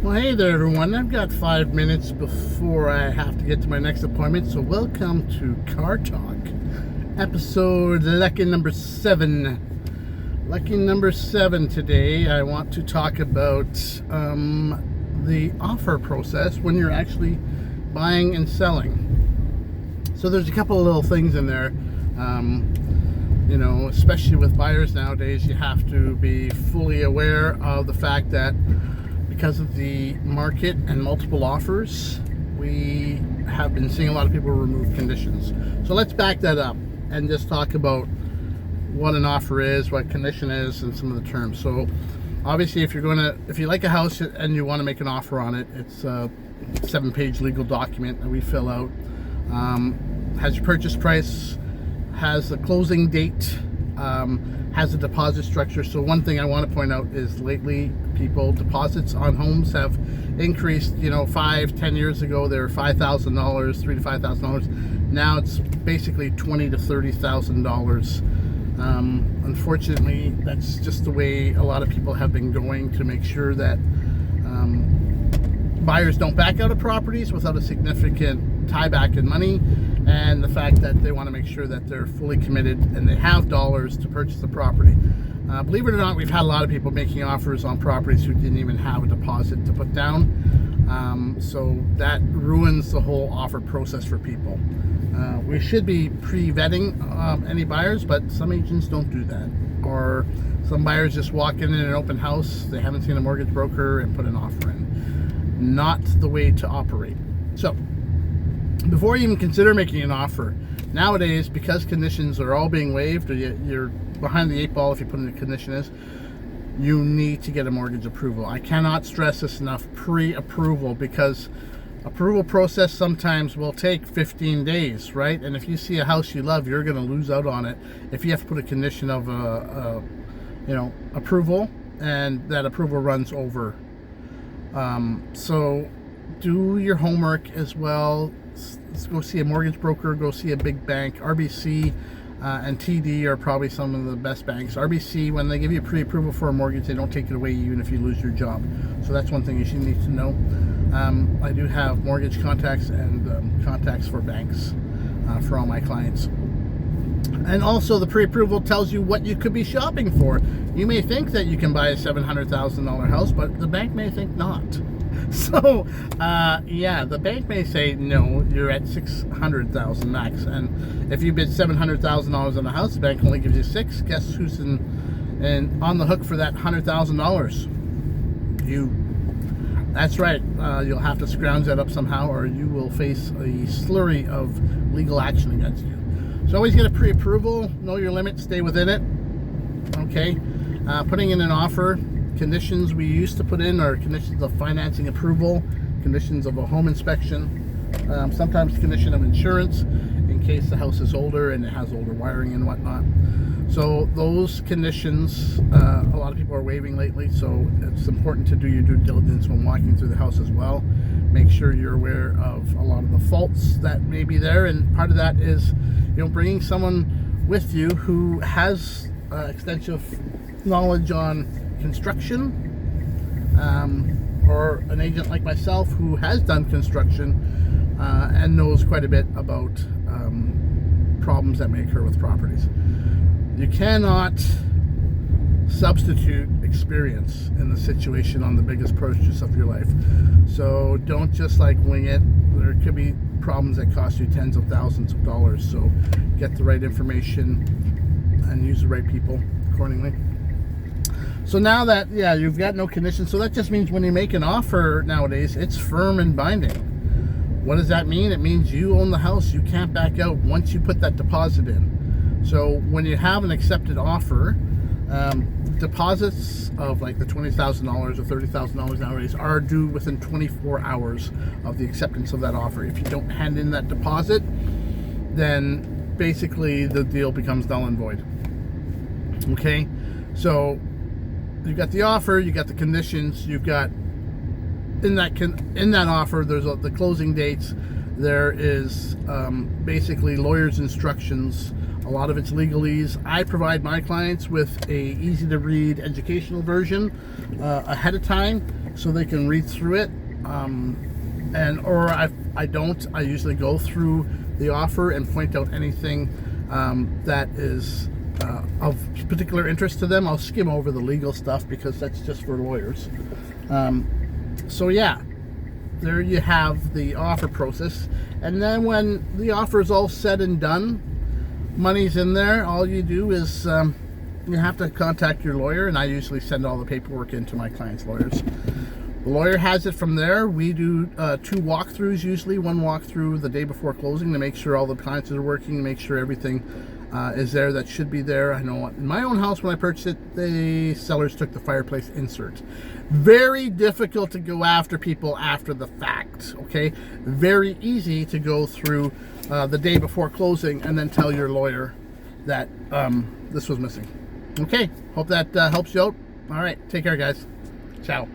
Well, hey there, everyone. I've got 5 minutes before I have to get to my next appointment, so welcome to Car Talk, episode lucky number 7. Lucky number 7 today. I want to talk about the offer process when you're actually buying and selling. So there's a couple of little things in there. Especially with buyers nowadays, you have to be fully aware of the fact that because of the market and multiple offers, we have been seeing a lot of people remove conditions. So let's back that up and just talk about what an offer is, what condition is, and some of the terms. So obviously, if you like a house and you want to make an offer on it, it's a 7-page legal document that we fill out. Has your purchase price, has the closing date, has a deposit structure. So one thing I want to point out is lately deposits on homes have increased. 5-10 years ago they were $5,000, $3,000 to $5,000. Now it's basically $20,000 to $30,000. Unfortunately, that's just the way a lot of people have been going to make sure that buyers don't back out of properties without a significant tie back in money, and the fact that they want to make sure that they're fully committed and they have dollars to purchase the property. Believe it or not, we've had a lot of people making offers on properties who didn't even have a deposit to put down. So that ruins the whole offer process for people. We should be pre-vetting any buyers, but some agents don't do that. Or some buyers just walk in an open house, they haven't seen a mortgage broker, and put an offer in. Not the way to operate. So before you even consider making an offer, nowadays, because conditions are all being waived, or you're behind the 8 ball if you put in a condition is, you need to get a mortgage approval. I cannot stress this enough, pre-approval, because approval process sometimes will take 15 days, right? And if you see a house you love, you're going to lose out on it if you have to put a condition of approval, and that approval runs over. So do your homework as well. Let's go see a mortgage broker, go see a big bank. RBC and TD are probably some of the best banks. RBC, when they give you pre-approval for a mortgage, they don't take it away even if you lose your job. So that's one thing you should need to know. I do have mortgage contacts and contacts for banks for all my clients. And also, the pre-approval tells you what you could be shopping for. You may think that you can buy a $700,000 house, but the bank may think not. So, the bank may say, no, you're at $600,000 max. And if you bid $700,000 on a house, the bank only gives you $6. Guess who's on the hook for that $100,000? You. That's right. You'll have to scrounge that up somehow, or you will face a slurry of legal action against you. So always get a pre-approval, know your limit, stay within it. Okay. Putting in an offer, conditions we used to put in are conditions of financing approval, conditions of a home inspection, sometimes condition of insurance in case the house is older and it has older wiring and whatnot. So those conditions, a lot of people are waiving lately, so it's important to do your due diligence when walking through the house as well. Make sure you're aware of a lot of the faults that may be there, and part of that is bringing someone with you who has extensive knowledge on construction, or an agent like myself who has done construction and knows quite a bit about problems that may occur with properties. You cannot substitute experience in the situation on the biggest purchase of your life. So don't just wing it. There could be problems that cost you tens of thousands of dollars. So get the right information and use the right people accordingly. So now that, you've got no conditions, so that just means when you make an offer nowadays, it's firm and binding. What does that mean? It means you own the house. You can't back out once you put that deposit in. So when you have an accepted offer, deposits of the $20,000 or $30,000 nowadays are due within 24 hours of the acceptance of that offer. If you don't hand in that deposit, then basically the deal becomes null and void. Okay, so you've got the offer, you got the conditions, you've got in that offer, there's the closing dates. There is basically lawyer's instructions. A lot of it's legalese. I provide my clients with a easy to read educational version ahead of time, so they can read through it. Or I don't. I usually go through the offer and point out anything that is of particular interest to them. I'll skim over the legal stuff because that's just for lawyers. So yeah, there you have the offer process. And then when the offer is all said and done, money's in there, all you do is you have to contact your lawyer, and I usually send all the paperwork in to my clients' lawyers. The lawyer has it from there. We do 2 walkthroughs usually. One walkthrough the day before closing to make sure all the appliances are working, to make sure everything is there that should be there. I know in my own house when I purchased it, the sellers took the fireplace insert. Very difficult to go after people after the fact, okay? Very easy to go through the day before closing and then tell your lawyer that this was missing. Okay, hope that helps you out. All right, take care, guys. Ciao.